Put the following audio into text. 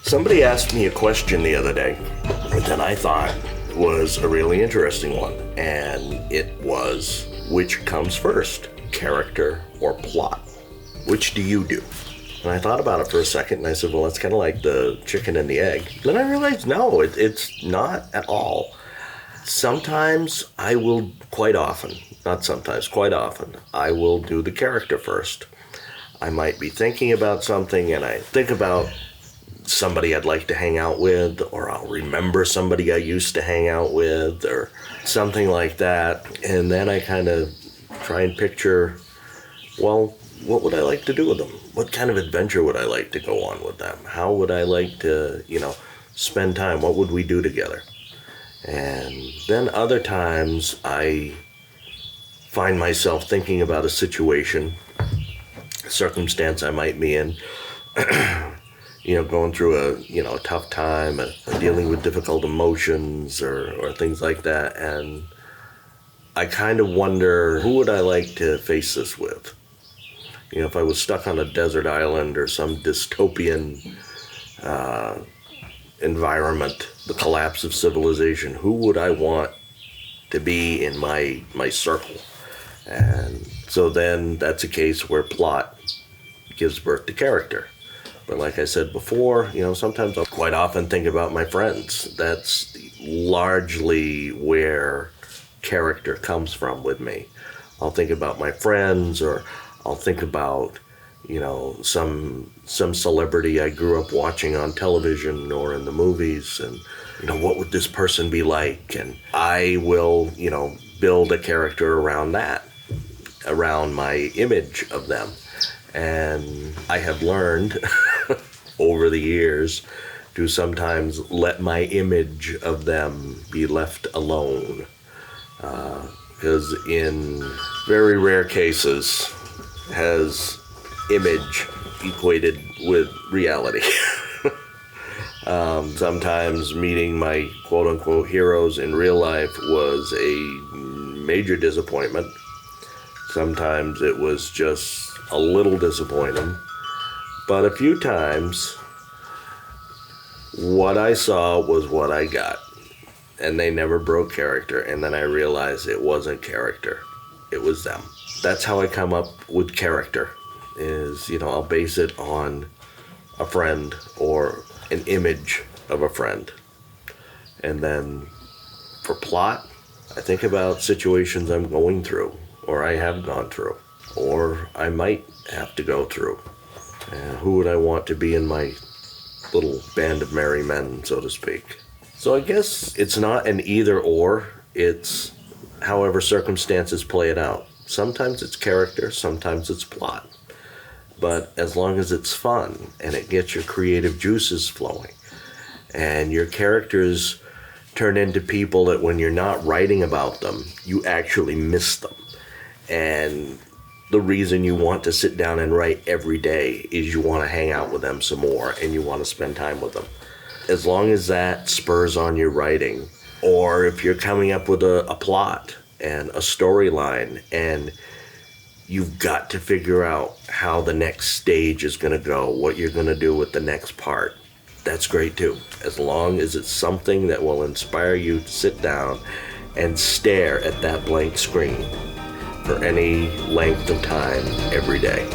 Somebody asked me a question the other day that I thought was a really interesting one, and it was, which comes first, character or plot? Which do you do? And I thought about it for a second, and I said, well, that's kind of like the chicken and the egg. Then I realized, no, it's not at all. Sometimes I will, quite often, not sometimes, quite often, I will do the character first. I might be thinking about something, and I think about somebody I'd like to hang out with, or I'll remember somebody I used to hang out with, or something like that. And then I kind of try and picture, well, what would I like to do with them? What kind of adventure would I like to go on with them? How would I like to, spend time? What would we do together? And then other times I find myself thinking about a situation, a circumstance I might be in, going through a tough time, dealing with difficult emotions or things like that. And I kind of wonder, who would I like to face this with? If I was stuck on a desert island or some dystopian environment, the collapse of civilization, who would I want to be in my circle? And so then that's a case where plot gives birth to character. But like I said before, sometimes I'll quite often think about my friends. That's largely where character comes from with me. I'll think about my friends, or I'll think about, some celebrity I grew up watching on television or in the movies, and, what would this person be like? And I will, build a character around that, around my image of them. And I have learned over the years to sometimes let my image of them be left alone. Because in very rare cases has image equated with reality. Sometimes meeting my quote-unquote heroes in real life was a major disappointment. Sometimes it was just a little disappointing. But a few times, what I saw was what I got. And they never broke character. And then I realized it wasn't character. It was them. That's how I come up with character. Is, I'll base it on a friend or an image of a friend. And then for plot, I think about situations I'm going through, or I have gone through, or I might have to go through. Who would I want to be in my little band of merry men, so to speak? So I guess it's not an either or, it's however circumstances play it out. Sometimes it's character, sometimes it's plot. But as long as it's fun and it gets your creative juices flowing and your characters turn into people that when you're not writing about them, you actually miss them. And the reason you want to sit down and write every day is you want to hang out with them some more and you want to spend time with them. As long as that spurs on your writing, or if you're coming up with a plot and a storyline and you've got to figure out how the next stage is going to go, what you're going to do with the next part, that's great too. As long as it's something that will inspire you to sit down and stare at that blank screen for any length of time every day.